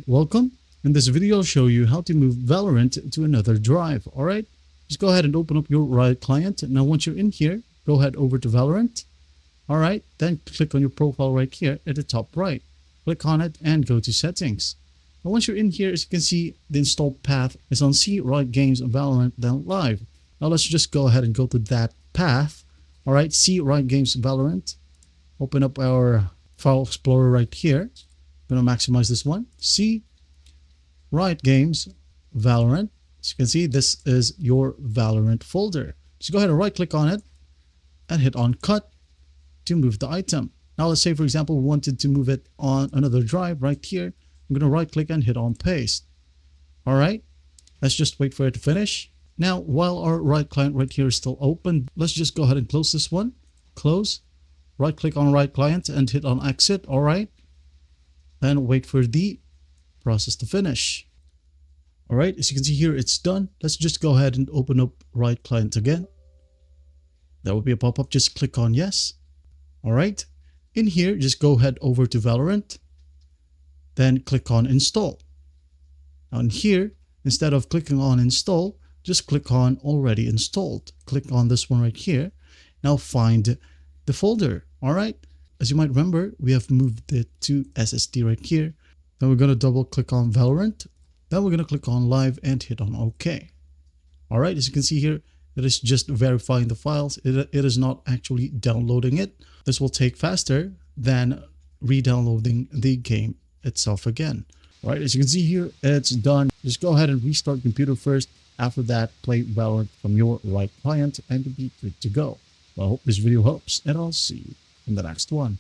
welcome. In this video, I'll show you how to move Valorant to another drive. Alright, just go ahead and open up your Riot client. Now once you're in here, go ahead over to Valorant. Alright, then click on your profile right here at the top right. Click on it and go to settings. Now once you're in here, as you can see, the install path is on C Riot Games Valorant then Live. Now let's just go ahead and go to that path. Alright, C Riot Games Valorant. Open up our file explorer right here. I'm going to maximize this one. C Riot Games Valorant. As you can see, this is your Valorant folder. Just go ahead and right click on it and hit on cut to move the item. Now let's say, for example, we wanted to move it on another drive right here. I'm going to right click and hit on paste. All right, let's just wait for it to finish. Now, while our Riot client right here is still open, let's just go ahead and close this one. Close. Right click on Riot client and hit on exit. All right. Then wait for the process to finish. All right, as you can see here, it's done. Let's just go ahead and open up Riot client again. There will be a pop-up. Just click on yes. All right, in here, just go ahead over to Valorant. Then click on install. Now in here, instead of clicking on install, just click on already installed. Click on this one right here. Now find the folder. All right. As you might remember, we have moved it to SSD right here. Then we're going to double click on Valorant. Then we're going to click on live and hit on OK. All right, as you can see here, it is just verifying the files. It is not actually downloading it. This will take faster than re-downloading the game itself again. All right, as you can see here, it's done. Just go ahead and restart your computer first. After that, play Valorant from your Riot client and you'll be good to go. Well, I hope this video helps, and I'll see you in the next one.